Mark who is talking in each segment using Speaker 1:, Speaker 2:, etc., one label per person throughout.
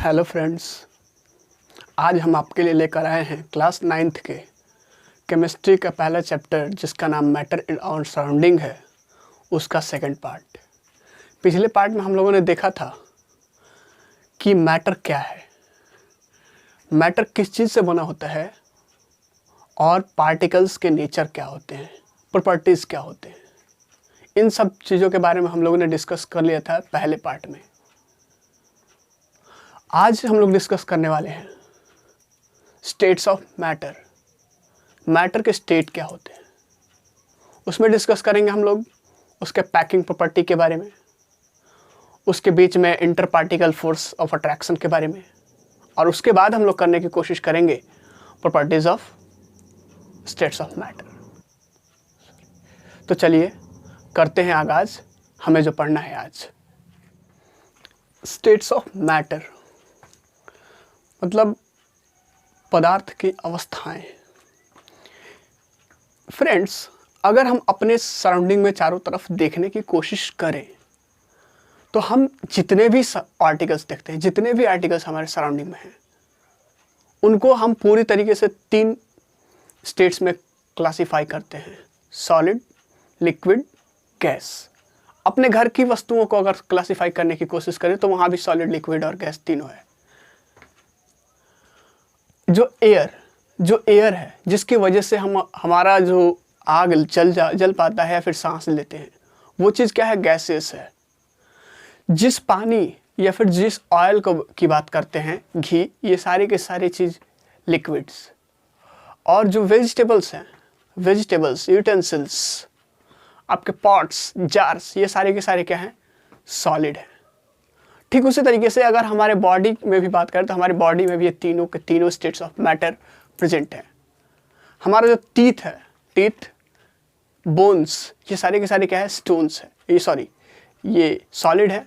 Speaker 1: Hello friends, आज हम आपके लिए लेकर आए हैं क्लास 9th के केमिस्ट्री का पहला चैप्टर जिसका नाम मैटर इन आवर सराउंडिंग है, उसका सेकंड पार्ट। पिछले पार्ट में हम लोगों ने देखा था कि मैटर क्या है, मैटर किस चीज़ से बना होता है और पार्टिकल्स के नेचर क्या होते हैं, प्रॉपर्टीज़ क्या होते हैं। इन सब चीज़ों के बारे में हम लोगों ने डिस्कस कर लिया था पहले पार्ट में। आज हम लोग डिस्कस करने वाले हैं स्टेट्स ऑफ मैटर, मैटर के स्टेट क्या होते हैं। उसमें डिस्कस करेंगे हम लोग उसके पैकिंग प्रॉपर्टी के बारे में, उसके बीच में inter particle force of attraction के बारे में, और उसके बाद हम लोग करने की कोशिश करेंगे properties of states of matter. तो चलिए करते हैं आगाज हमें जो पढ़ना है आज। स्टेट्स ऑफ मैटर मतलब पदार्थ की अवस्थाएं। फ्रेंड्स, अगर हम अपने सराउंडिंग में चारों तरफ देखने की कोशिश करें तो हम जितने भी पार्टिकल्स देखते हैं, जितने भी आर्टिकल्स हमारे सराउंडिंग में हैं, उनको हम पूरी तरीके से 3 स्टेट्स में क्लासिफाई करते हैं: सॉलिड, लिक्विड, गैस। अपने घर की वस्तुओं को अगर क्लासिफाई करने की कोशिश करें तो वहाँ भी सॉलिड, लिक्विड और गैस तीनों है। जो एयर है जिसकी वजह से हमारा जो आग जल पाता है या फिर सांस लेते हैं, वो चीज़ क्या है? गैसेस है। जिस पानी या फिर जिस ऑयल की बात करते हैं, घी, ये सारी के सारी चीज़ लिक्विड्स। और जो वेजिटेबल्स हैं, वेजिटेबल्स, यूटेंसिल्स, आपके पॉट्स, जार्स, ये सारे के सारे क्या हैं? सॉलिड है। ठीक उसी तरीके से अगर हमारे बॉडी में भी बात करें तो हमारे बॉडी में भी ये तीनों के तीनों स्टेट्स ऑफ मैटर प्रेजेंट हैं। हमारा जो टीथ है, टीथ, बोन्स, ये सारे के सारे क्या है? स्टोन्स है। ये सॉलिड है।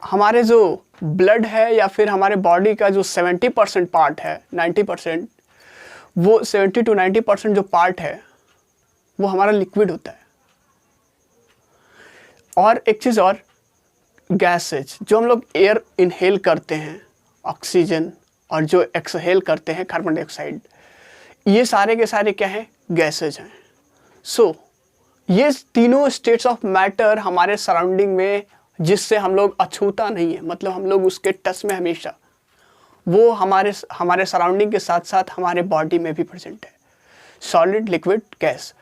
Speaker 1: हमारे जो ब्लड है या फिर हमारे बॉडी का जो 70% पार्ट है, 90%, वो 70 to 90% जो पार्ट है वो हमारा लिक्विड होता है। और एक चीज़ और, गैसेज, जो हम लोग एयर इनहेल करते हैं, ऑक्सीजन, और जो एक्सहेल करते हैं कार्बन डाइऑक्साइड, ये सारे के सारे क्या हैं? गैसेज हैं। सो ये तीनों स्टेट्स ऑफ मैटर हमारे सराउंडिंग में, जिससे हम लोग अछूता नहीं है, मतलब हम लोग उसके टच में हमेशा, वो हमारे सराउंडिंग के साथ साथ हमारे बॉडी में भी प्रेजेंट है। Solid, liquid, gas.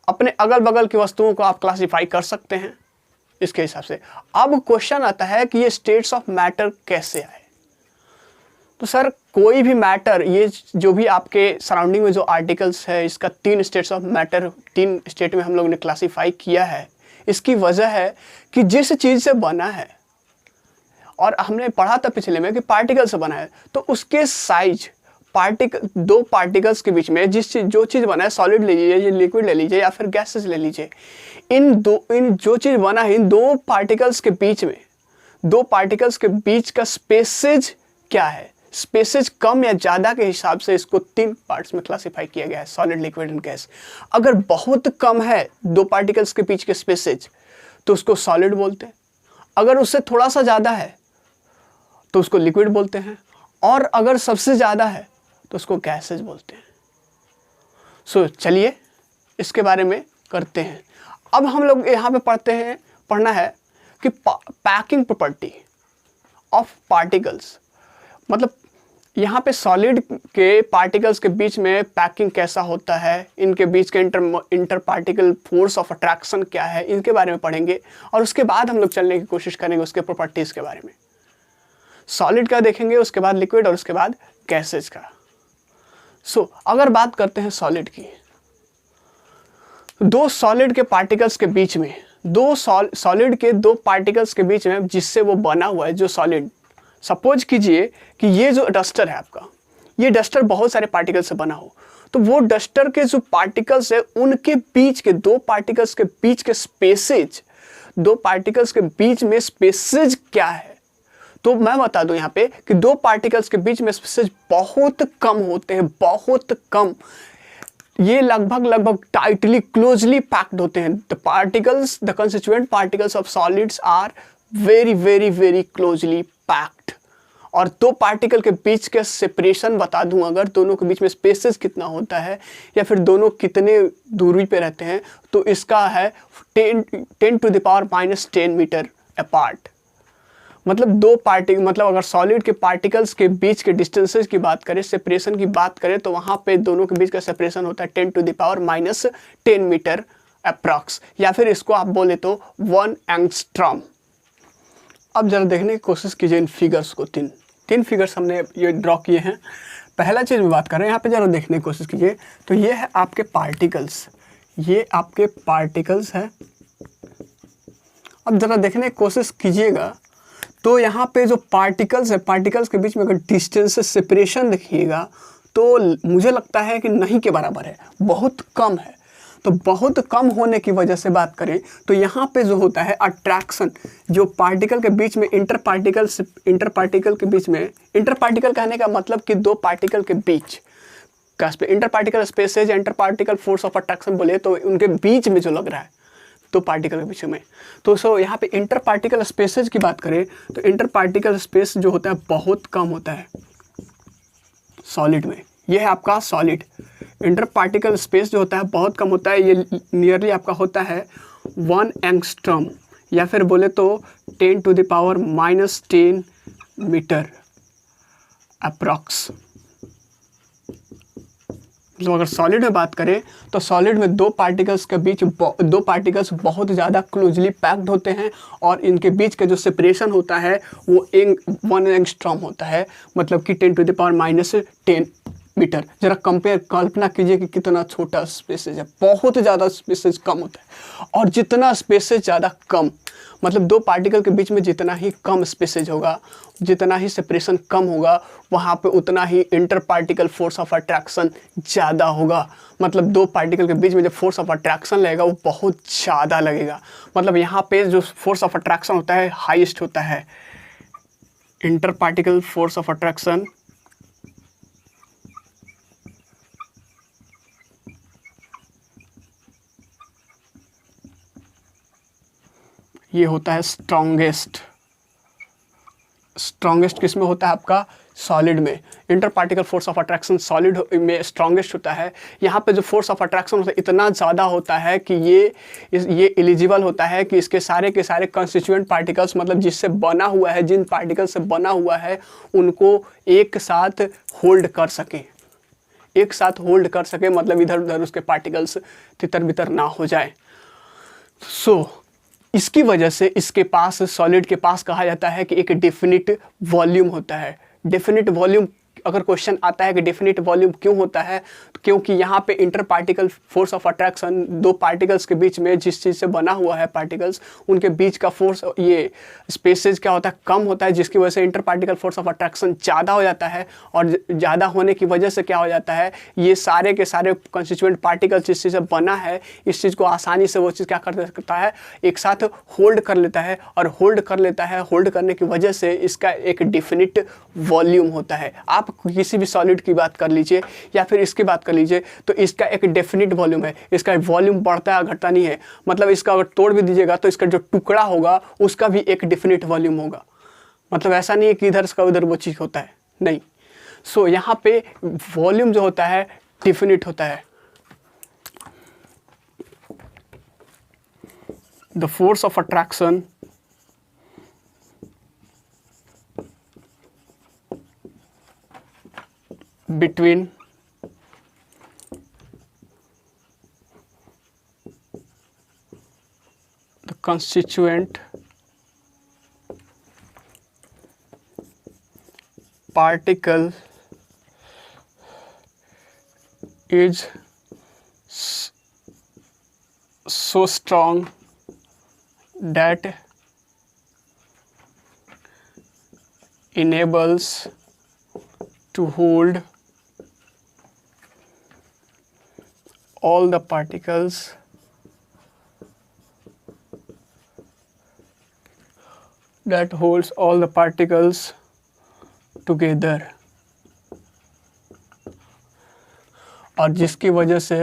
Speaker 1: अपने अगल बगल की वस्तुओं को आप क्लासिफाई कर सकते हैं इसके हिसाब से। अब क्वेश्चन आता है कि ये स्टेट्स ऑफ मैटर कैसे आए। तो सर, कोई भी मैटर, ये जो भी आपके सराउंडिंग में जो आर्टिकल्स है, इसका 3 स्टेट्स ऑफ मैटर, 3 स्टेट में हम लोग ने क्लासिफाई किया है। इसकी वजह है कि जिस चीज़ से बना है, और हमने पढ़ा था पिछले में कि पार्टिकल से बना है, तो उसके साइज, दो पार्टिकल्स के बीच में जो चीज़ बना है, सॉलिड ले लीजिए, लिक्विड ले लीजिए या फिर गैसेस ले लीजिए, इन जो चीज़ बना है, इन दो पार्टिकल्स के बीच में, दो पार्टिकल्स के बीच का स्पेसेज क्या है? स्पेसेज कम या ज़्यादा के हिसाब से इसको 3 पार्ट्स में क्लासिफाई किया गया है: सॉलिड, लिक्विड एंड गैस। अगर बहुत कम है दो पार्टिकल्स के बीच के स्पेसेज तो उसको सॉलिड बोलते हैं। अगर उससे थोड़ा सा ज़्यादा है तो उसको लिक्विड बोलते हैं, और अगर सबसे ज़्यादा है तो उसको गैसेज बोलते हैं। सो चलिए इसके बारे में करते हैं। अब हम लोग यहाँ पे पढ़ना है कि पैकिंग प्रॉपर्टी ऑफ पार्टिकल्स, मतलब यहाँ पे सॉलिड के पार्टिकल्स के बीच में पैकिंग कैसा होता है, इनके बीच के inter particle force of attraction क्या है, इनके बारे में पढ़ेंगे। और उसके बाद हम लोग चलने की कोशिश करेंगे उसके प्रॉपर्टीज़ के बारे में। सॉलिड का देखेंगे, उसके बाद लिक्विड, और उसके बाद गैसेज का। सो अगर बात करते हैं सॉलिड की, दो सॉलिड के पार्टिकल्स के बीच में, सॉलिड के दो पार्टिकल्स के बीच में जिससे वो बना हुआ है, जो सॉलिड, सपोज कीजिए कि ये जो डस्टर है आपका, ये डस्टर बहुत सारे पार्टिकल से बना हो, तो वो डस्टर के जो पार्टिकल्स है, उनके बीच के दो पार्टिकल्स के बीच के स्पेसेज, दो पार्टिकल्स के बीच में स्पेसेज क्या है? तो मैं बता दूं यहाँ पे कि दो पार्टिकल्स के बीच में स्पेसेज बहुत कम होते हैं, बहुत कम। ये लगभग टाइटली, क्लोजली पैक्ड होते हैं। The constituent particles of solids are very closely packed. और दो पार्टिकल के बीच का सेपरेशन बता दूं, अगर दोनों के बीच में स्पेसेस कितना होता है या फिर दोनों कितने दूरी पे रहते हैं, तो इसका है 10⁻⁻10 मीटर अपार्ट। मतलब दो मतलब अगर सॉलिड के पार्टिकल्स के बीच के डिस्टेंसेस की बात करें, सेपरेशन की बात करें, तो वहाँ पे दोनों के बीच का सेपरेशन होता है 10⁻⁻10 मीटर अप्रॉक्स, या फिर इसको आप बोले तो 1 एंगस्ट्रॉम। अब जरा देखने की कोशिश कीजिए इन फिगर्स को। तीन फिगर्स हमने ये ड्रॉ किए हैं। पहला चीज़ में बात कर रहे हैं, यहाँ पे जरा देखने की कोशिश कीजिए, तो ये है आपके पार्टिकल्स, ये आपके पार्टिकल्स है। अब जरा देखने की कोशिश कीजिएगा, तो यहाँ पे जो पार्टिकल्स है, पार्टिकल्स के बीच में अगर डिस्टेंस सेपरेशन देखिएगा तो मुझे लगता है कि नहीं के बराबर है, बहुत कम है। तो बहुत कम होने की वजह से बात करें तो यहाँ पे जो होता है अट्रैक्शन, जो पार्टिकल के बीच में इंटर पार्टिकल के बीच में, इंटर पार्टिकल कहने का मतलब कि दो पार्टिकल के बीच का inter particle spaces, inter particle force of attraction बोले तो उनके बीच में जो लग रहा है दो पार्टिकल के बीच में। तो यहाँ पे इंटर पार्टिकल स्पेसेज की बात करें तो इंटर पार्टिकल स्पेस जो होता है बहुत कम होता है सॉलिड में। यह है आपका सॉलिड। इंटर पार्टिकल स्पेस जो होता है बहुत कम होता है, ये नियरली आपका होता है 1 एंगस्ट्रॉम, या फिर बोले तो 10⁻⁻10 मीटर अप्रॉक्स। तो अगर सॉलिड में बात करें तो सॉलिड में दो पार्टिकल्स के बीच दो पार्टिकल्स बहुत ज़्यादा क्लोजली पैक्ड होते हैं और इनके बीच का जो सेपरेशन होता है वो 1 एंगस्ट्रॉम होता है, मतलब कि 10⁻⁻10 मीटर। जरा कल्पना कीजिए कि कितना छोटा स्पेसेज है, बहुत ज़्यादा स्पेसेज कम होता है। और जितना स्पेसेज ज़्यादा कम, मतलब दो पार्टिकल के बीच में जितना ही कम स्पेसेज होगा, जितना ही सेपरेशन कम होगा, वहाँ पे उतना ही interparticle force of attraction ज़्यादा होगा। मतलब दो पार्टिकल के बीच में जो फोर्स ऑफ अट्रैक्शन लगेगा वो बहुत ज़्यादा लगेगा। मतलब यहाँ पे जो फोर्स ऑफ अट्रैक्शन होता है हाईएस्ट होता है। Inter particle force of attraction ये होता है स्ट्रॉन्गेस्ट किस में होता है आपका सॉलिड में। Inter particle force of attraction solid में स्ट्रॉन्गेस्ट होता है। यहाँ पे जो फोर्स ऑफ अट्रैक्शन होता है इतना ज़्यादा होता है कि ये एलिजिबल होता है कि इसके सारे के सारे कंस्टिट्यूएंट पार्टिकल्स, मतलब जिससे बना हुआ है, जिन पार्टिकल से बना हुआ है, उनको एक साथ होल्ड कर सके, मतलब इधर उधर उसके पार्टिकल्स तितर बितर ना हो जाए। इसकी वजह से इसके पास, सॉलिड के पास कहा जाता है कि एक डेफिनिट वॉल्यूम होता है। डेफिनिट वॉल्यूम, अगर क्वेश्चन आता है कि डेफिनिट वॉल्यूम क्यों होता है, तो क्योंकि यहाँ पे inter particle force of attraction दो पार्टिकल्स के बीच में जिस चीज़ से बना हुआ है पार्टिकल्स, उनके बीच का फोर्स, ये स्पेसेज क्या होता है, कम होता है, जिसकी वजह से inter particle force of attraction ज़्यादा हो जाता है। और ज़्यादा होने की वजह से क्या हो जाता है, ये सारे के सारे कंस्टिट्यूएंट पार्टिकल्स जिस चीज़ से बना है, इस चीज़ को आसानी से वो चीज़ क्या कर सकता है, एक साथ होल्ड कर लेता है। और होल्ड करने की वजह से इसका एक डेफिनिट वॉल्यूम होता है। आप किसी भी सॉलिड की बात कर लीजिए या फिर इसकी बात कर लीजिए, तो इसका एक डेफिनिट वॉल्यूम है। इसका वॉल्यूम बढ़ता है, घटता नहीं है। मतलब इसका अगर तोड़ भी दीजिएगा तो इसका जो टुकड़ा होगा उसका भी एक डेफिनिट वॉल्यूम होगा। मतलब ऐसा नहीं है कि इधर का उधर वो चीज़ होता है, नहीं। यहाँ पे वॉल्यूम जो होता है डेफिनिट होता है। The force of attraction between the constituent particle is so strong that enables to hold all the particles together, और जिसकी वजह से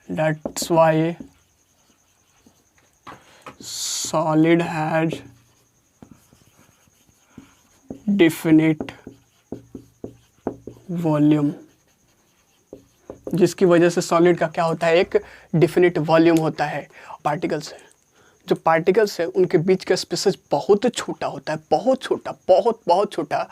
Speaker 1: that's why solid has definite volume, जिसकी वजह से सॉलिड का क्या होता है, एक डिफिनिट वॉल्यूम होता है। पार्टिकल्स है, जो पार्टिकल्स है उनके बीच का स्पेसेस बहुत छोटा होता है, बहुत छोटा, बहुत बहुत छोटा।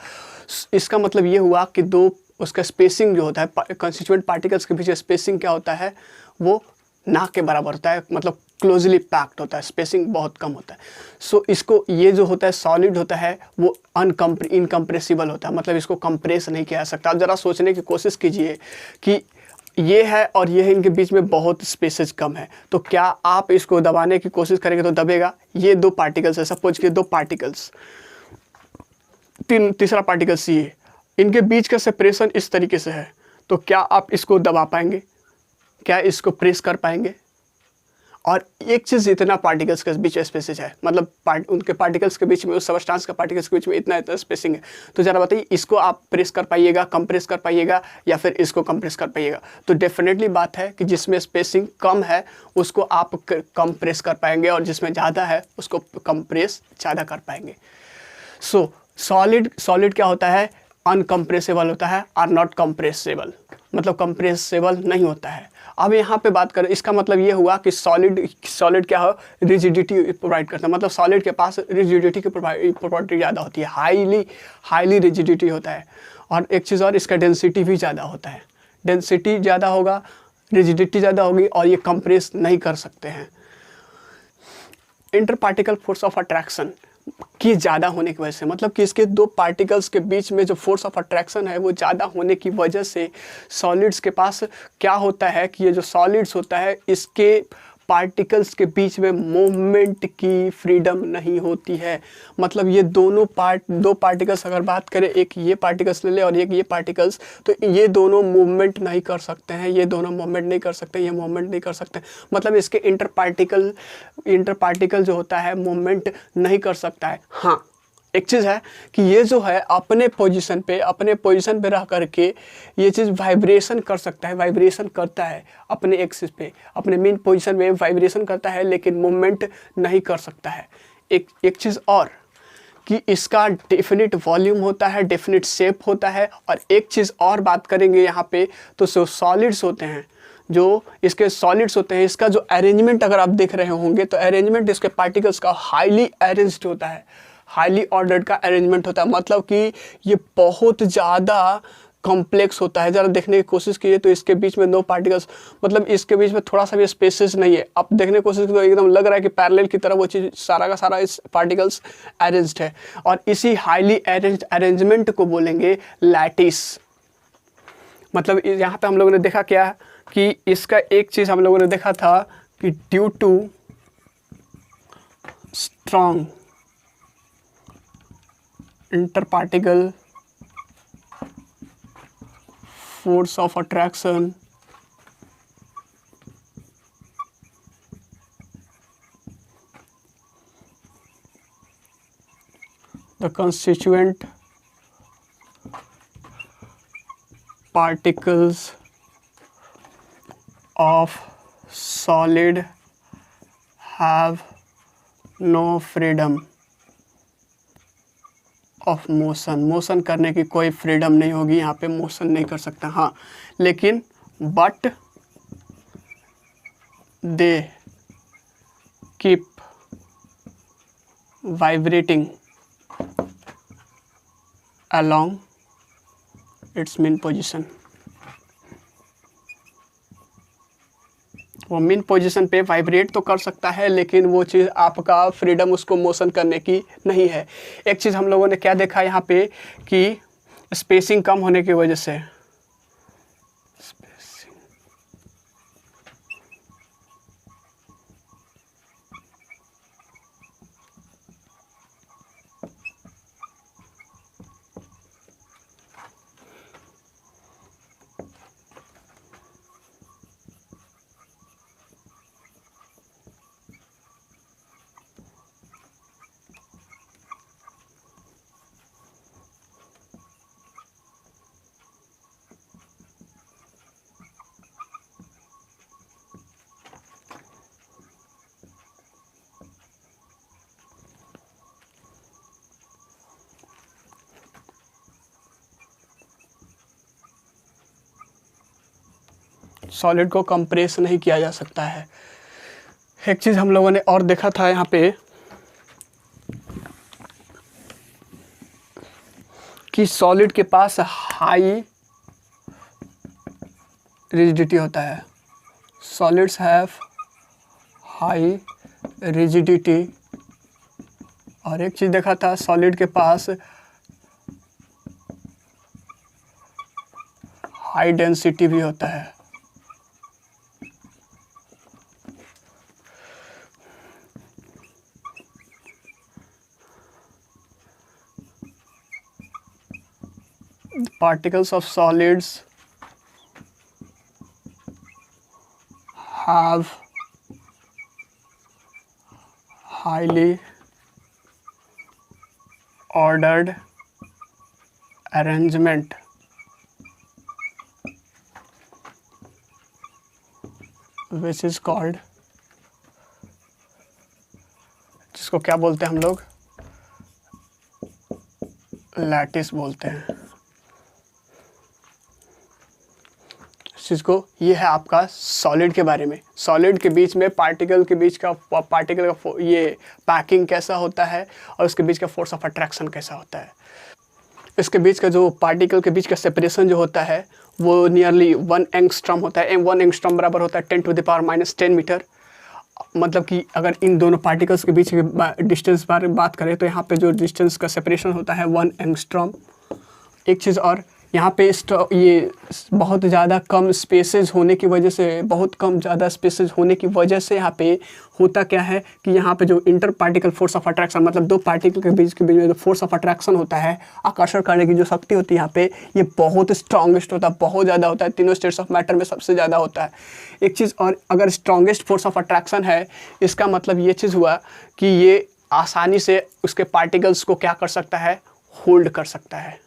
Speaker 1: इसका मतलब ये हुआ कि दो उसका स्पेसिंग जो होता है कंस्टिट्यूएंट पार्टिकल्स के बीच स्पेसिंग क्या होता है, वो ना के बराबर होता है, मतलब क्लोजली पैक्ड होता है, स्पेसिंग बहुत कम होता है। सो इसको ये जो होता है सॉलिड होता है वो इनकम्प्रेसिबल होता है, मतलब इसको कंप्रेस नहीं किया जा सकता। आप ज़रा सोचने की कोशिश कीजिए कि ये है और ये है, इनके बीच में बहुत स्पेसेस कम है, तो क्या आप इसको दबाने की कोशिश करेंगे तो दबेगा? ये दो पार्टिकल्स है, सपोज कि दो पार्टिकल्स, तीसरा पार्टिकल सी है, इनके बीच का सेपरेशन इस तरीके से है, तो क्या आप इसको दबा पाएंगे? क्या इसको प्रेस कर पाएंगे? और एक चीज़, इतना पार्टिकल्स के बीच स्पेसेस है, मतलब उनके पार्टिकल्स के बीच में, उस सबस्टांस के पार्टिकल्स के बीच में इतना इतना स्पेसिंग है, तो ज़रा बताइए इसको आप प्रेस कर पाइएगा, कंप्रेस कर पाइएगा, या फिर इसको कंप्रेस कर पाइएगा? तो डेफिनेटली बात है कि जिसमें स्पेसिंग कम है उसको आप कंप्रेस कर पाएंगे, और जिसमें ज़्यादा है उसको कंप्रेस ज़्यादा कर पाएंगे। सो सॉलिड क्या होता है, अनकम्प्रेसेबल होता है, आर नॉट कंप्रेसेबल, मतलब कंप्रेसेबल नहीं होता है। अब यहाँ पे बात करें, इसका मतलब ये हुआ कि सॉलिड क्या हो, रिजिडिटी प्रोवाइड करता है, मतलब सॉलिड के पास रिजिडिटी की प्रॉपर्टी ज़्यादा होती है, हाईली रिजिडिटी होता है। और एक चीज़ और, इसका डेंसिटी भी ज़्यादा होता है, डेंसिटी ज़्यादा होगा, रिजिडिटी ज़्यादा होगी, और ये कंप्रेस नहीं कर सकते हैं। Inter particle force of attraction की ज़्यादा होने की वजह से, मतलब कि इसके दो पार्टिकल्स के बीच में जो फोर्स ऑफ अट्रैक्शन है वो ज़्यादा होने की वजह से सॉलिड्स के पास क्या होता है कि ये जो सॉलिड्स होता है इसके पार्टिकल्स के बीच में मूवमेंट की फ्रीडम नहीं होती है। मतलब ये दो पार्टिकल्स अगर बात करें, एक ये पार्टिकल्स ले ले और एक ये पार्टिकल्स, तो ये दोनों मूवमेंट नहीं कर सकते हैं, ये दोनों मूवमेंट नहीं कर सकते, ये मूवमेंट नहीं कर सकते, मतलब इसके इंटर पार्टिकल जो होता है मूवमेंट नहीं कर सकता है। हाँ, एक चीज़ है कि ये जो है अपने पोजीशन पे रह करके ये चीज़ वाइब्रेशन कर सकता है, वाइब्रेशन करता है अपने एक्सिस पे, अपने मेन पोजीशन में वाइब्रेशन करता है, लेकिन मूवमेंट नहीं कर सकता है। एक चीज़ और कि इसका डेफिनिट वॉल्यूम होता है, डेफिनिट शेप होता है। और एक चीज़ और बात करेंगे यहाँ पे, तो जो सॉलिड्स होते हैं, जो इसके सॉलिड्स होते हैं, इसका जो अरेंजमेंट अगर आप देख रहे होंगे तो अरेंजमेंट इसके पार्टिकल्स का हाईली अरेंज्ड होता है, हाईली ऑर्डर्ड का अरेंजमेंट होता है, मतलब कि ये बहुत ज़्यादा कॉम्प्लेक्स होता है। ज़रा देखने की कोशिश कीजिए तो इसके बीच में दो पार्टिकल्स, मतलब इसके बीच में थोड़ा सा भी स्पेसेस नहीं है। आप देखने की कोशिश कीजिए तो एकदम लग रहा है कि पैरेलल की तरह वो चीज़ सारा का सारा इस पार्टिकल्स अरेंज्ड है, और इसी हाईली अरेंज्ड अरेंजमेंट को बोलेंगे लैटिस। मतलब यहाँ पे हम लोगों ने देखा क्या कि इसका एक चीज़ हम लोगों ने देखा था कि due to strong interparticle force of attraction the constituent particles of solid have no freedom of motion करने की कोई फ्रीडम नहीं होगी, यहाँ पे मोशन नहीं कर सकता। हाँ, लेकिन but they keep vibrating along it's main position. वो मेन पोजीशन पे वाइब्रेट तो कर सकता है, लेकिन वो चीज़ आपका फ्रीडम उसको मोशन करने की नहीं है। एक चीज़ हम लोगों ने क्या देखा यहाँ पे कि स्पेसिंग कम होने की वजह से, सॉलिड को कंप्रेस नहीं किया जा सकता है। एक चीज़ हम लोगों ने और देखा था यहाँ पे कि सॉलिड के पास हाई रिजिडिटी होता है। Solids have high rigidity. और एक चीज़ देखा था सॉलिड के पास हाई डेंसिटी भी होता है। Particles of solids have highly ordered arrangement which is called, जिसको क्या बोलते हैं हम लोग, लैटिस बोलते हैं इस चीज़ को। ये है आपका सॉलिड के बारे में। सॉलिड के बीच में पार्टिकल के बीच का पार्टिकल का ये पैकिंग कैसा होता है और उसके बीच का फोर्स ऑफ अट्रैक्शन कैसा होता है। इसके बीच का जो पार्टिकल के बीच का सेपरेशन जो होता है वो नियरली 1 एंगस्ट्रॉम होता है। 1 एंगस्ट्रॉम बराबर होता है 10⁻⁻10 मीटर। मतलब कि अगर इन दोनों पार्टिकल्स के बीच की डिस्टेंस बारे में बात करें तो यहाँ पे जो डिस्टेंस का सेपरेशन होता है 1 एंगस्ट्रॉम। एक चीज़ और, यहाँ पे ये बहुत ज़्यादा कम स्पेसेस होने की वजह से, बहुत कम ज़्यादा स्पेसेस होने की वजह से यहाँ पे होता क्या है कि यहाँ पे जो inter particle force of attraction, मतलब दो पार्टिकल के बीच में जो फोर्स ऑफ अट्रैक्शन होता है, आकर्षण करने की जो शक्ति होती है यहाँ पे, ये बहुत स्ट्रॉन्गेस्ट होता है, बहुत ज़्यादा होता है। तीनों स्टेट्स ऑफ मैटर में सबसे ज़्यादा होता है। एक चीज़ और, अगर स्ट्रॉन्गेस्ट फोर्स ऑफ अट्रैक्शन है, इसका मतलब ये चीज़ हुआ कि ये आसानी से उसके पार्टिकल्स को क्या कर सकता है, होल्ड कर सकता है।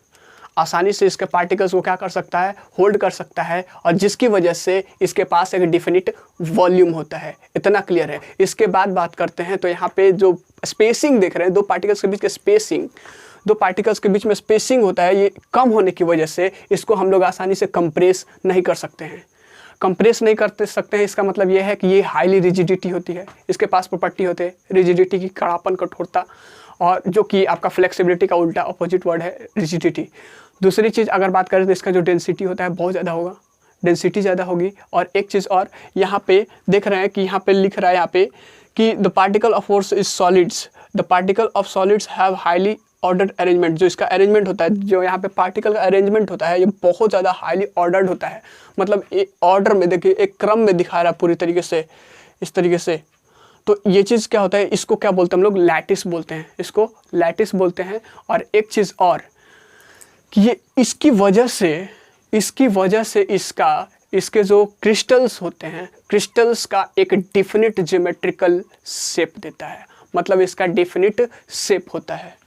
Speaker 1: आसानी से इसके पार्टिकल्स को क्या कर सकता है, होल्ड कर सकता है, और जिसकी वजह से इसके पास एक डिफिनिट वॉल्यूम होता है। इतना क्लियर है। इसके बाद बात करते हैं तो यहाँ पे जो स्पेसिंग देख रहे हैं, दो पार्टिकल्स के बीच का स्पेसिंग, दो पार्टिकल्स के बीच में स्पेसिंग होता है, ये कम होने की वजह से इसको हम लोग आसानी से कंप्रेस नहीं कर सकते हैं। कंप्रेस नहीं करते सकते हैं, इसका मतलब ये है कि ये हाईली रिजिडिटी होती है। इसके पास प्रॉपर्टी होते हैं रिजिडिटी की, कड़ापन, कठोरता, और जो कि आपका फ्लेक्सिबिलिटी का उल्टा अपोजिट वर्ड है रिजिडिटी। दूसरी चीज़ अगर बात करें तो इसका जो डेंसिटी होता है बहुत ज़्यादा होगा, डेंसिटी ज़्यादा होगी। और एक चीज़ और, यहाँ पे देख रहे हैं कि यहाँ पे लिख रहा है यहाँ पे कि the particle of force is solids, the particle of solids have highly ordered arrangement. जो इसका अरेंजमेंट होता है, जो यहाँ पे पार्टिकल का अरेंजमेंट होता है, ये बहुत ज़्यादा हाईली ऑर्डर्ड होता है। मतलब एक ऑर्डर में, देखिए एक क्रम में दिखा रहा है पूरी तरीके से, इस तरीके से। तो ये चीज़ क्या होता है, इसको क्या बोलते हैं हम लोग, लैटिस बोलते हैं, इसको लैटिस बोलते हैं। और एक चीज़ और कि ये इसकी वजह से इसके जो क्रिस्टल्स होते हैं, क्रिस्टल्स का एक डिफिनिट ज्योमेट्रिकल शेप देता है। मतलब इसका डिफिनिट शेप होता है।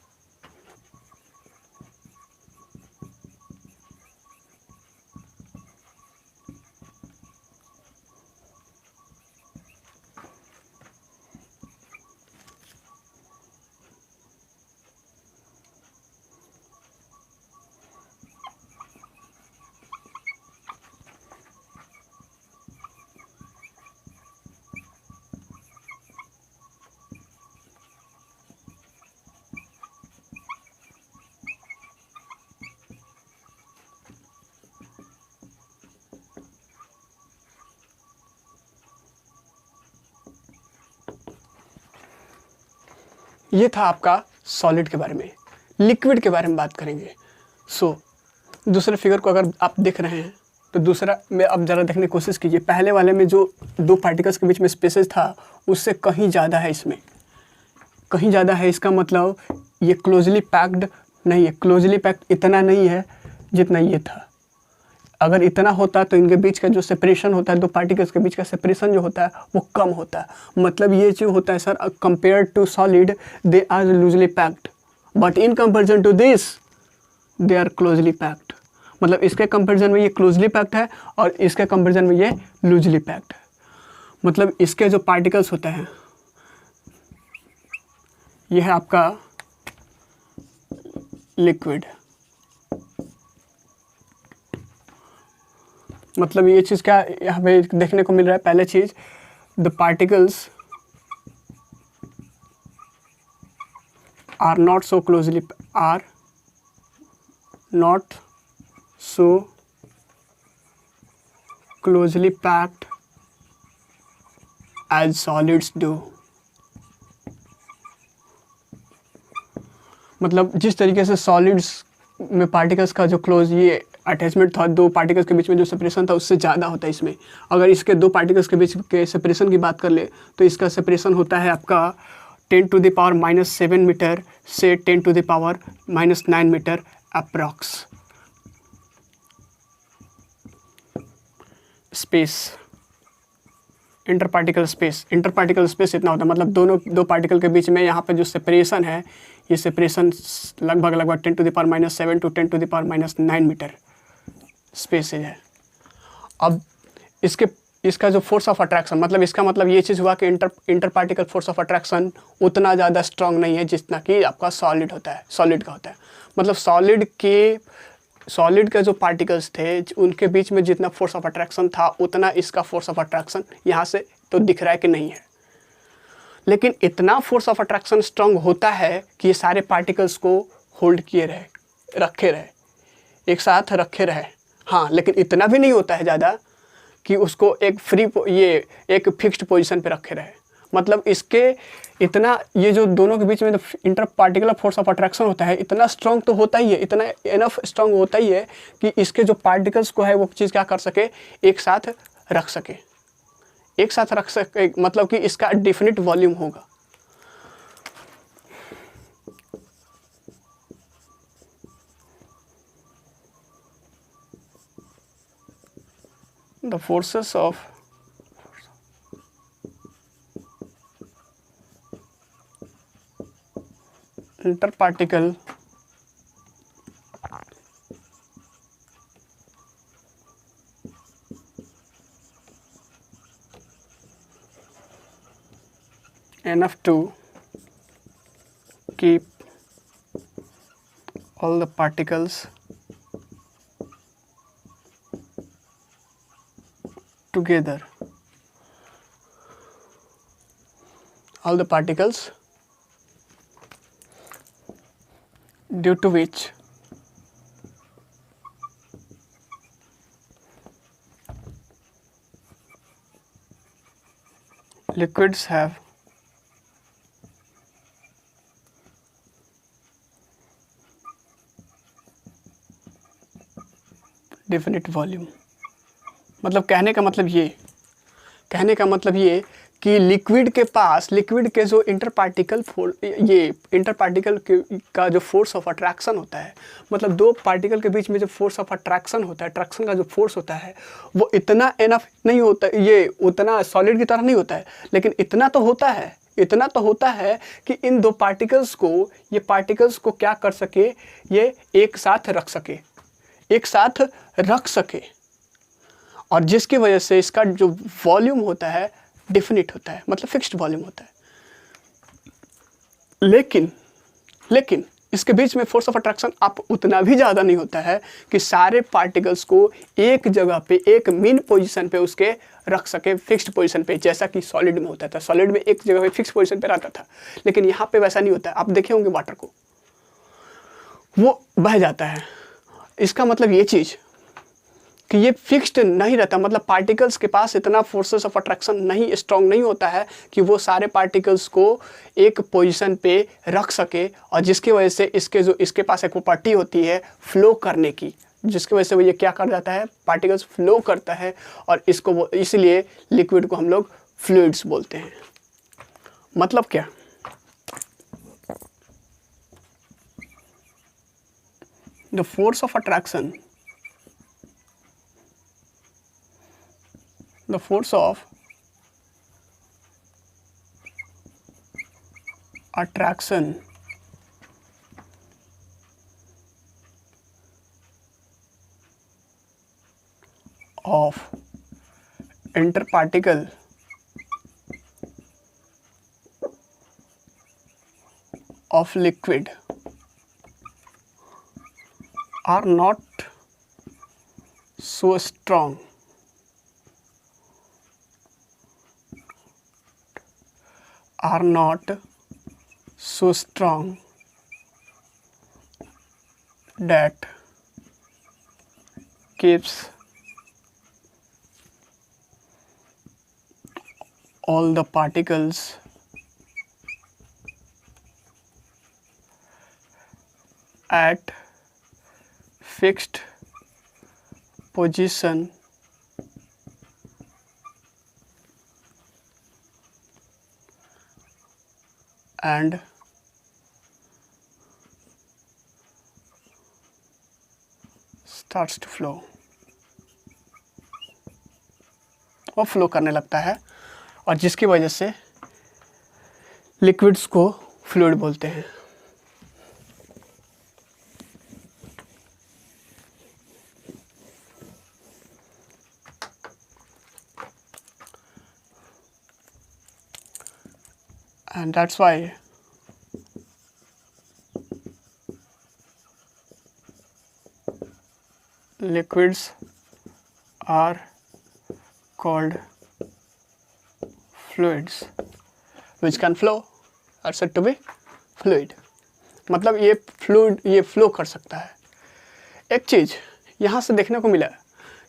Speaker 1: ये था आपका सॉलिड के बारे में। लिक्विड के बारे में बात करेंगे। दूसरे फिगर को अगर आप देख रहे हैं तो दूसरा में अब ज़रा देखने की कोशिश कीजिए। पहले वाले में जो दो पार्टिकल्स के बीच में स्पेसेस था उससे कहीं ज़्यादा है, इसमें कहीं ज़्यादा है। इसका मतलब ये क्लोजली पैक्ड नहीं है, क्लोजली पैक्ड इतना नहीं है जितना ये था। अगर इतना होता तो इनके बीच का जो सेपरेशन होता है, दो पार्टिकल्स के बीच का सेपरेशन जो होता है वो कम होता है। मतलब ये जो होता है sir, compare to solid they are loosely packed, but in comparison to this they are closely packed. मतलब इसके कंपेरिजन में ये क्लोजली पैक्ड है और इसके कंपेरिजन में ये लूजली पैक्ड है। मतलब इसके जो पार्टिकल्स होते हैं, ये है आपका लिक्विड, मतलब ये चीज़ क्या यहाँ पे देखने को मिल रहा है? पहले चीज़, the particles are not so closely packed as solids do. मतलब जिस तरीके से सॉलिड्स में पार्टिकल्स का जो क्लोज ये अटैचमेंट था, दो पार्टिकल्स के बीच में जो सेपरेशन था उससे ज़्यादा होता है इसमें। अगर इसके दो पार्टिकल्स के बीच के सेपरेशन की बात कर ले तो इसका सेपरेशन होता है आपका 10⁻⁻7 मीटर से 10⁻⁻9 metre approx space. Inter particle space इतना होता है, मतलब दो पार्टिकल के बीच में यहाँ पे जो सेपरेशन है, ये सेपरेशन लगभग 10⁻⁻7 टू 10⁻⁻9 मीटर स्पेस है। अब इसका जो फोर्स ऑफ अट्रैक्शन, मतलब इसका मतलब ये चीज़ हुआ कि inter particle force of attraction उतना ज़्यादा स्ट्रांग नहीं है जितना कि आपका सॉलिड का होता है। मतलब सॉलिड के जो पार्टिकल्स थे उनके बीच में जितना फोर्स ऑफ अट्रैक्शन था उतना इसका फोर्स ऑफ अट्रैक्शन यहाँ से तो दिख रहा है कि नहीं है, लेकिन इतना फोर्स ऑफ अट्रैक्शन स्ट्रांग होता है कि ये सारे पार्टिकल्स को होल्ड एक साथ रखे रहे। हाँ, लेकिन इतना भी नहीं होता है ज़्यादा कि उसको एक फिक्स्ड पोजीशन पे रखे रहे। मतलब इतना ये जो दोनों के बीच में inter particular force of attraction होता है इतना स्ट्रांग तो होता ही है, इतना इनफ स्ट्रांग होता ही है कि इसके जो पार्टिकल्स को है वो चीज़ क्या कर सके, एक साथ रख सके, मतलब कि इसका डेफिनिट वॉल्यूम होगा। The forces of interparticle enough to keep all the particles together, due to which liquids have definite volume। मतलब कहने का मतलब ये कि लिक्विड के जो इंटरपार्टिकल का जो फोर्स ऑफ अट्रैक्शन होता है, मतलब दो पार्टिकल के बीच में जो फोर्स ऑफ अट्रैक्शन होता है, अट्रैक्शन का जो फोर्स होता है वो इतना एनफ नहीं होता, ये उतना सॉलिड की तरह नहीं होता है, लेकिन इतना तो होता है कि इन दो पार्टिकल्स को क्या कर सके, ये एक साथ रख सके और जिसकी वजह से इसका जो वॉल्यूम होता है डेफिनिट होता है, मतलब फिक्स्ड वॉल्यूम होता है। लेकिन इसके बीच में फोर्स ऑफ अट्रैक्शन आप उतना भी ज़्यादा नहीं होता है कि सारे पार्टिकल्स को एक जगह पे एक मेन पोजीशन पे उसके रख सके, फिक्स्ड पोजीशन पे, जैसा कि सॉलिड में होता था। सॉलिड में एक जगह पे फिक्स पोजीशन पे रहता था, लेकिन यहाँ पे वैसा नहीं होता है। आप देखे होंगे वाटर को, वो बह जाता है। इसका मतलब ये चीज़ कि ये फिक्स्ड नहीं रहता, मतलब पार्टिकल्स के पास इतना फोर्सेस ऑफ अट्रैक्शन स्ट्रांग नहीं होता है कि वो सारे पार्टिकल्स को एक पोजीशन पे रख सके, और जिसकी वजह से इसके पास एक प्रॉपर्टी होती है फ्लो करने की, जिसकी वजह से वो ये क्या कर जाता है, पार्टिकल्स फ्लो करता है, और इसलिए लिक्विड को हम लोग फ्लूइड्स बोलते हैं। मतलब क्या, the force of attraction, the force of attraction of interparticle of liquid are not so strong are not so strong that keeps all the particles at fixed position and starts to flow। वो flow करने लगता है और जिसकी वजह से liquids को fluid बोलते हैं। And that's why liquids are called fluids which can flow are said to be fluid। मतलब ये फ्लो कर सकता है। एक चीज़ यहाँ से देखने को मिला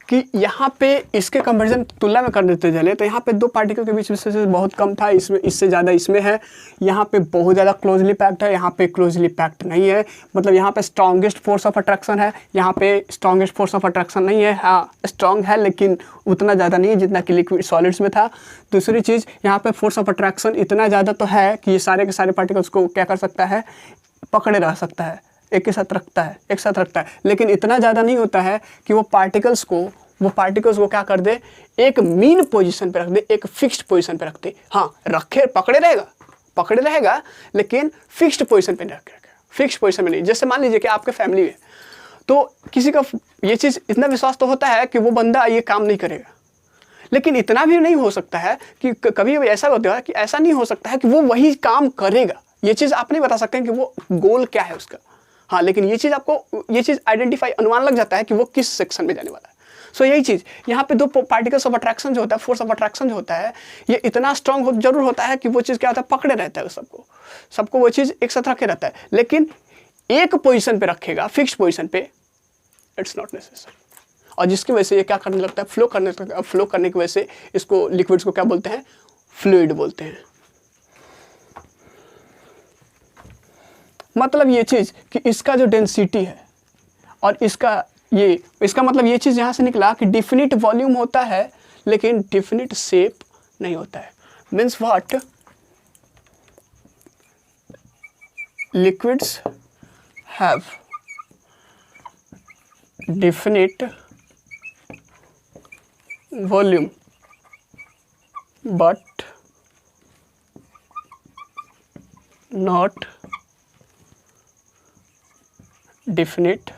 Speaker 1: कि यहाँ पे इसके कंपैरिजन तुलना में कर देते चले तो यहाँ पे दो पार्टिकल के बीच में बहुत कम था, इससे ज़्यादा इसमें है। यहाँ पे बहुत ज़्यादा क्लोजली पैक्ड है, यहाँ पे क्लोजली पैक्ड नहीं है। मतलब यहाँ पे स्ट्रॉन्गेस्ट फोर्स ऑफ अट्रैक्शन है, यहाँ पे स्ट्रॉन्गेस्ट फोर्स ऑफ अट्रैक्शन नहीं है। हाँ स्ट्रॉन्ग है लेकिन उतना ज़्यादा नहीं है जितना कि लिक्विड सॉलिड्स में था। दूसरी चीज़ यहाँ पे फोर्स ऑफ अट्रैक्शन इतना ज़्यादा तो है कि ये सारे के सारे पार्टिकल्स को क्या कर सकता है, पकड़े रह सकता है, एक साथ रखता है। लेकिन इतना ज़्यादा नहीं होता है कि वो पार्टिकल्स को क्या कर दे, एक मीन पोजीशन पे रख दे, एक फिक्स्ड पोजीशन पे रख दे। हाँ पकड़े रहेगा लेकिन फिक्स्ड पोजीशन पे नहीं रखेगा, फिक्स्ड पोजीशन में नहीं। जैसे मान लीजिए कि आपके फैमिली में तो किसी का ये चीज़ इतना विश्वास तो होता है कि वो बंदा ये काम नहीं करेगा, लेकिन इतना भी नहीं हो सकता है कि कभी ऐसा होता है कि ऐसा नहीं हो सकता है कि वो वही काम करेगा। ये चीज़ आप नहीं बता सकते हैं कि वो गोल क्या है उसका। हाँ लेकिन ये चीज़ आइडेंटिफाई, अनुमान लग जाता है कि वो किस सेक्शन में जाने वाला है। सो यही चीज़ यहाँ पे दो पार्टिकल्स ऑफ अट्रैक्शन जो होता है, फोर्स ऑफ अट्रैक्शन जो होता है, ये इतना स्ट्रांग जरूर होता है कि वो चीज़ क्या होता है, पकड़े रहता है सबको वो चीज़ एक साथ रखे रहता है। लेकिन एक पोजीशन पे रखेगा, फिक्स्ड पोजीशन पे, इट्स नॉट नेसेसरी। और जिसकी वजह से ये क्या करने लगता है, फ्लो करने की वजह से इसको लिक्विड्स को क्या बोलते हैं, फ्लूइड बोलते हैं। मतलब ये चीज़ कि इसका जो डेंसिटी है और इसका मतलब ये चीज़ यहाँ से निकला कि डिफिनिट वॉल्यूम होता है लेकिन डिफिनिट शेप नहीं होता है। Means what, liquids have definite volume but not definite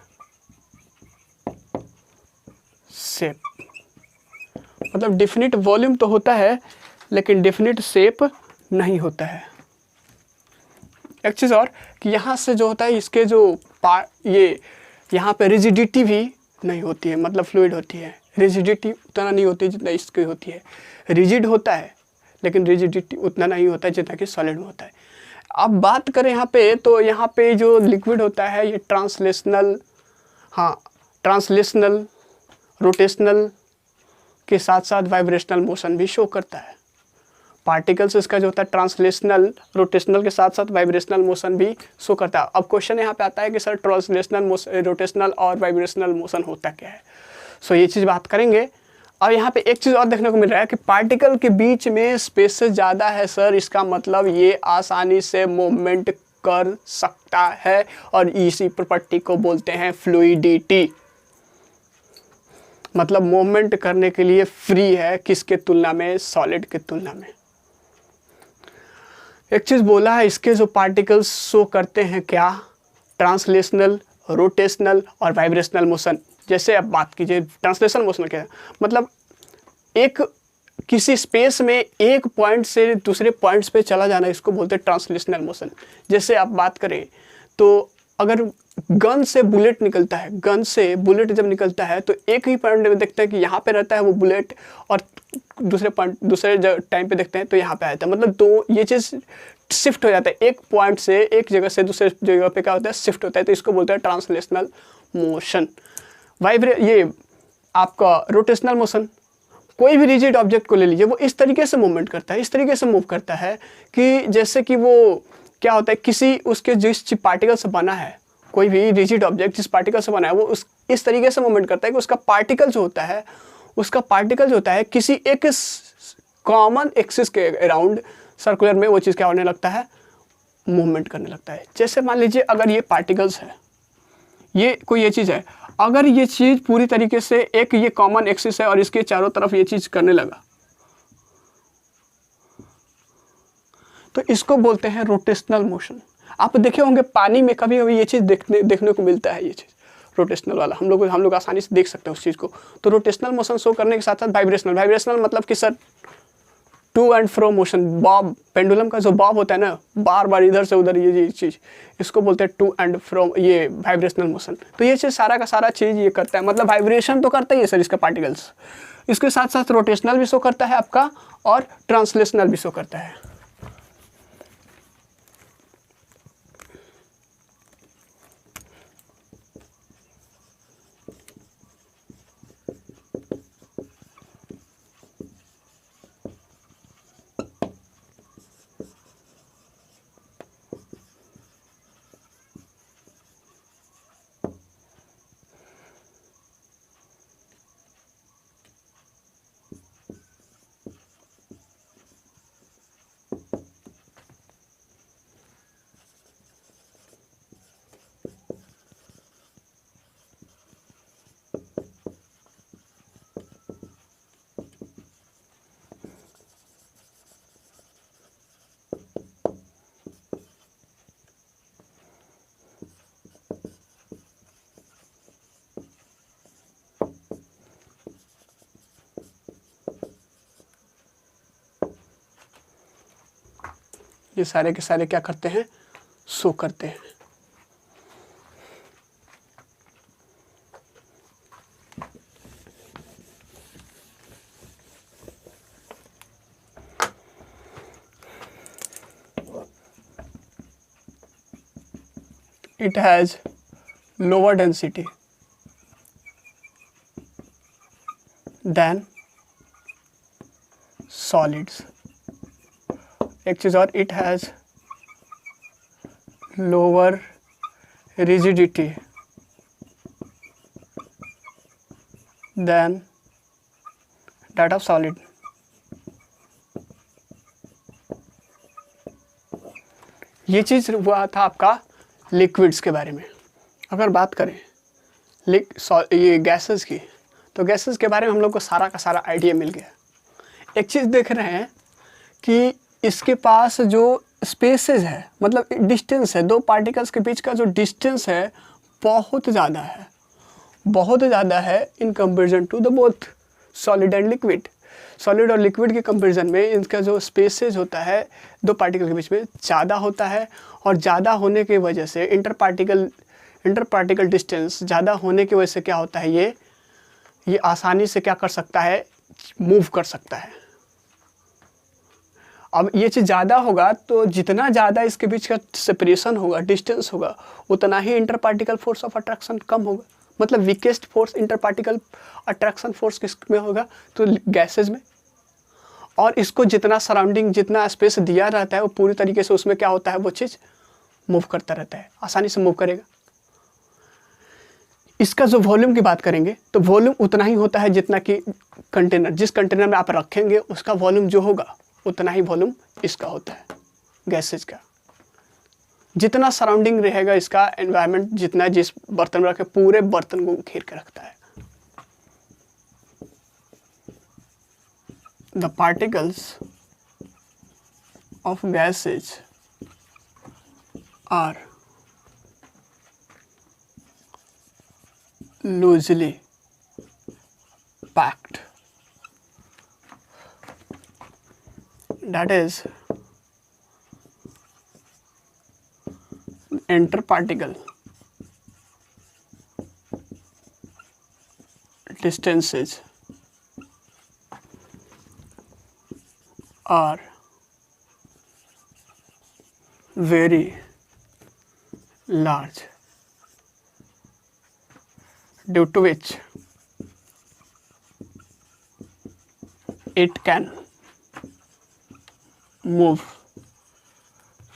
Speaker 1: shape. मतलब डिफिनिट वॉल्यूम तो होता है लेकिन डिफिनिट शेप नहीं होता है। एक चीज़ और कि यहाँ से जो होता है इसके जो ये यहाँ पे रिजिडिटी भी नहीं होती है, मतलब फ्लूइड होती है। रिजिडिटी उतना नहीं होती जितना इसकी होती है। रिजिड होता है लेकिन रिजिडिटी उतना नहीं होता है जितना कि सॉलिड में होता है। अब बात करें यहाँ पे तो यहाँ पे जो लिक्विड होता है ये ट्रांसलेशनल रोटेशनल के साथ साथ वाइब्रेशनल मोशन भी शो करता है। पार्टिकल्स इसका जो होता है ट्रांसलेशनल रोटेशनल के साथ साथ वाइब्रेशनल मोशन भी शो करता है। अब क्वेश्चन यहाँ पे आता है कि सर ट्रांसलेशनल रोटेशनल और वाइब्रेशनल मोशन होता क्या है। सो ये चीज़ बात करेंगे। अब यहाँ पे एक चीज़ और देखने को मिल रहा है कि पार्टिकल के बीच में स्पेस ज़्यादा है सर, इसका मतलब ये आसानी से मूवमेंट कर सकता है और इसी प्रॉपर्टी को बोलते हैं फ्लूइडिटी। मतलब मूवमेंट करने के लिए फ्री है, किसके तुलना में, सॉलिड के तुलना में। एक चीज़ बोला है इसके जो पार्टिकल्स शो करते हैं क्या, ट्रांसलेशनल रोटेशनल और वाइब्रेशनल मोशन। जैसे आप बात कीजिए ट्रांसलेशनल मोशन क्या है, मतलब एक किसी स्पेस में एक पॉइंट से दूसरे पॉइंट्स पे चला जाना, इसको बोलते हैं ट्रांसलेशनल मोशन। जैसे आप बात करें तो अगर गन से बुलेट निकलता है, गन से बुलेट जब निकलता है तो एक ही पॉइंट में देखते हैं कि यहाँ पे रहता है वो बुलेट, और दूसरे टाइम पे देखते हैं तो यहाँ पे आता है, मतलब दो ये चीज़ शिफ्ट हो जाता है, एक पॉइंट से एक जगह से दूसरे जगह पे क्या होता है, शिफ्ट होता है, तो इसको बोलते हैं ट्रांसलेशनल मोशन। ये आपका रोटेशनल मोशन, कोई भी रिजिड ऑब्जेक्ट को ले लीजिए, वो इस तरीके से मूवमेंट करता है, इस तरीके से मूव करता है कि जैसे कि वो क्या होता है, किसी उसके जिस पार्टिकल से बना है, कोई भी रिजिड ऑब्जेक्ट जिस पार्टिकल से बना है वो इस तरीके से मूवमेंट करता है कि उसका पार्टिकल जो होता है किसी एक कॉमन एक्सिस के अराउंड सर्कुलर में वो चीज़ क्या होने लगता है, मूवमेंट करने लगता है। जैसे मान लीजिए अगर ये पार्टिकल्स है, ये चीज़ है, अगर ये चीज़ पूरी तरीके से एक ये कॉमन एक्सिस है और इसके चारों तरफ ये चीज़ करने लगा, तो इसको बोलते हैं रोटेशनल मोशन। आप देखे होंगे पानी में कभी कभी ये चीज़ देखने को मिलता है, ये चीज़ रोटेशनल वाला हम लोग आसानी से देख सकते हैं उस चीज़ को। तो रोटेशनल मोशन शो करने के साथ साथ वाइब्रेशनल मतलब कि sir to and fro motion, bob, pendulum का जो बॉब होता है ना, बार बार इधर से उधर, ये चीज़ इसको बोलते हैं टू एंड फ्रो, ये वाइब्रेशनल मोशन। तो ये चीज़ सारा का सारा चीज़ ये करता है, मतलब वाइब्रेशन तो करता ही है सर इसका पार्टिकल्स, इसके साथ साथ रोटेशनल भी शो करता है आपका और ट्रांसलेशनल भी शो करता है। ये सारे के सारे क्या करते हैं, शो करते हैं। It has lower density than solids। एक चीज़ और, it has lower rigidity than that of solid। ये चीज़ हुआ था आपका लिक्विड्स के बारे में। अगर बात करें ये गैसेस की, तो गैसेस के बारे में हम लोग को सारा का सारा आइडिया मिल गया। एक चीज़ देख रहे हैं कि इसके पास जो स्पेसेस है, मतलब डिस्टेंस है, दो पार्टिकल्स के बीच का जो डिस्टेंस है बहुत ज़्यादा है in comparison to the both solid and liquid. Solid और लिक्विड के कंपैरिजन में इनका जो स्पेसेज होता है दो पार्टिकल के बीच में ज़्यादा होता है, और ज़्यादा होने की वजह से इंटर पार्टिकल डिस्टेंस ज़्यादा होने की वजह से क्या होता है, ये आसानी से क्या कर सकता है, मूव कर सकता है। अब ये चीज़ ज़्यादा होगा तो जितना ज़्यादा इसके बीच का सेपरेशन होगा, डिस्टेंस होगा, उतना ही interparticle force of attraction कम होगा। मतलब weakest force interparticle attraction force किस में होगा, तो गैसेज में। और इसको जितना सराउंडिंग, जितना स्पेस दिया रहता है वो पूरी तरीके से उसमें क्या होता है, वो चीज़ मूव करता रहता है, आसानी से मूव करेगा। इसका जो वॉल्यूम की बात करेंगे तो वॉल्यूम उतना ही होता है जितना कि कंटेनर, जिस कंटेनर में आप रखेंगे उसका वॉल्यूम जो होगा उतना ही वॉल्यूम इसका होता है गैसेज का। जितना सराउंडिंग रहेगा इसका एनवायरनमेंट, जितना जिस बर्तन में रखे पूरे बर्तन को घेर के रखता है। The particles of gases are loosely packed, that is interparticle distances are very large, due to which it can move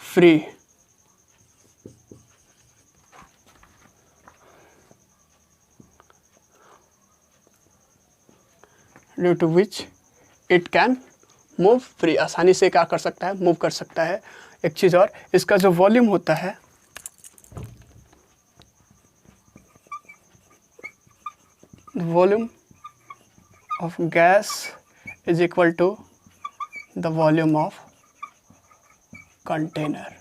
Speaker 1: free due to which it can move free, आसानी से क्या कर सकता है, मूव कर सकता है। एक चीज़ और, इसका जो वॉल्यूम होता है volume of gas is equal to the volume of container.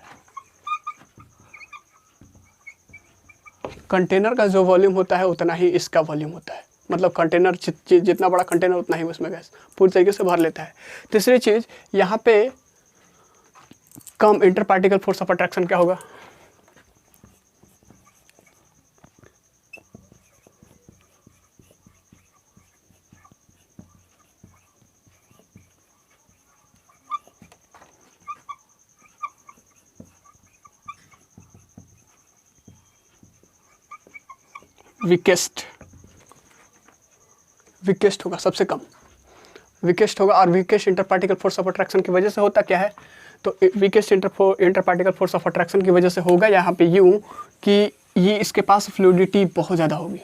Speaker 1: Container का जो वॉल्यूम होता है उतना ही इसका वॉल्यूम होता है, मतलब कंटेनर जितना बड़ा कंटेनर उतना ही उसमें गैस पूरी तरीके से भर लेता है। तीसरी चीज़, यहाँ पे कम interparticle force of attraction क्या होगा, वीकेस्ट होगा, सबसे कम वीकेस्ट होगा। और weakest interparticle force of attraction की वजह से होता क्या है, तो weakest interparticle force of attraction की वजह से होगा यहाँ पे यूँ कि ये इसके पास फ्लूइडिटी बहुत ज़्यादा होगी।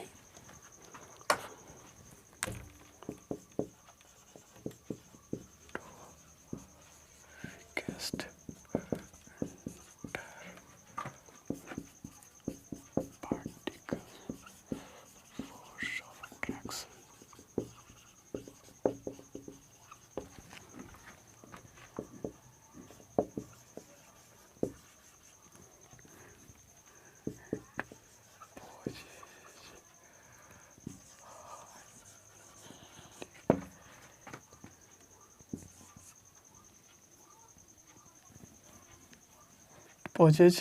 Speaker 1: Possess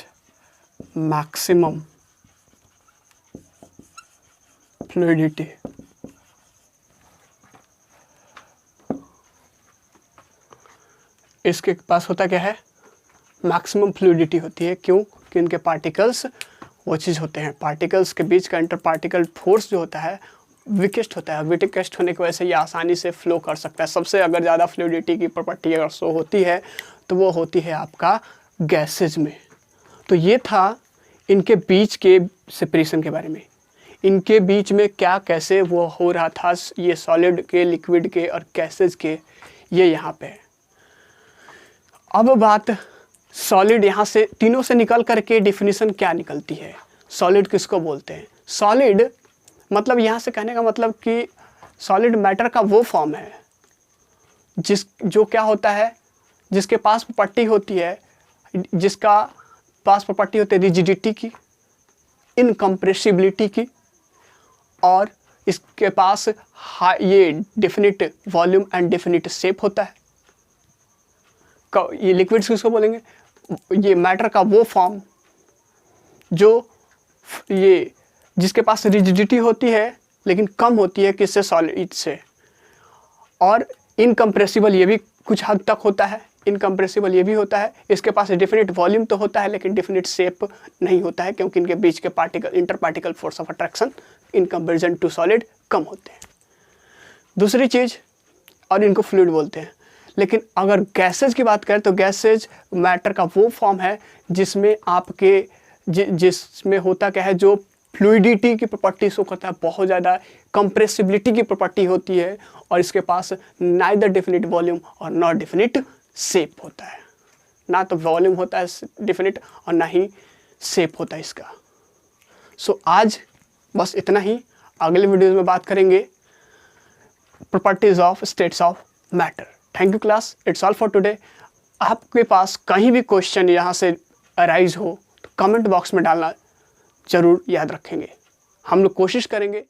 Speaker 1: maximum fluidity, इसके पास होता क्या है, मैक्सिमम फ्लूइडिटी होती है। क्यों? कि इनके पार्टिकल्स वो चीज़ होते हैं, पार्टिकल्स के बीच का इंटर पार्टिकल फोर्स जो होता है वीकेस्ट होता है। वीकेस्ट होने की वजह से ये आसानी से फ्लो कर सकता है। सबसे अगर ज़्यादा फ्लूइडिटी की प्रॉपर्टी अगर शो होती है तो वो होती है आपका गैसेज में। तो ये था इनके बीच के सेपरेशन के बारे में, इनके बीच में क्या कैसे वो हो रहा था, ये सॉलिड के, लिक्विड के और गैसेज के, ये यहाँ पे। अब बात सॉलिड, यहाँ से तीनों से निकल करके डेफिनेशन क्या निकलती है, सॉलिड किसको बोलते हैं। सॉलिड मतलब यहाँ से कहने का मतलब कि सॉलिड मैटर का वो फॉर्म है जो क्या होता है, जिसके पास प्रॉपर्टी होती है, जिसका पास प्रॉपर्टी होती है रिजिडिटी की, इनकम्प्रेसिबिलिटी की, और इसके पास ये definite volume and definite shape होता है। ये लिक्विड्स किसको बोलेंगे, ये मैटर का वो फॉर्म जो ये जिसके पास रिजिडिटी होती है लेकिन कम होती है किससे, सॉलिड से। और इनकम्प्रेसिबल ये भी कुछ हद तक होता है, इनकम्प्रेसिबल ये भी होता है। इसके पास डेफिनेट वॉल्यूम तो होता है लेकिन डेफिनेट शेप नहीं होता है, क्योंकि इनके बीच के particle interparticle force of attraction in comparison to solid कम होते हैं। दूसरी चीज़, और इनको फ्लूइड बोलते हैं। लेकिन अगर गैसेज की बात करें तो गैसेज मैटर का वो फॉर्म है जिसमें आपके जिसमें होता क्या है, जो फ्लूइडिटी की प्रॉपर्टी शो करता है, बहुत ज़्यादा कंप्रेसिबिलिटी की प्रॉपर्टी होती है, और इसके पास नाइदर डेफिनिट वॉल्यूम और नॉट डेफिनिट शेप होता है। ना तो वॉल्यूम होता है डेफिनिट और ना ही शेप होता है इसका। सो आज बस इतना ही। अगले वीडियो में बात करेंगे properties of states of matter. Thank you class, it's all for today. आपके पास कहीं भी क्वेश्चन यहाँ से अराइज हो तो कमेंट बॉक्स में डालना ज़रूर याद रखेंगे। हम लोग कोशिश करेंगे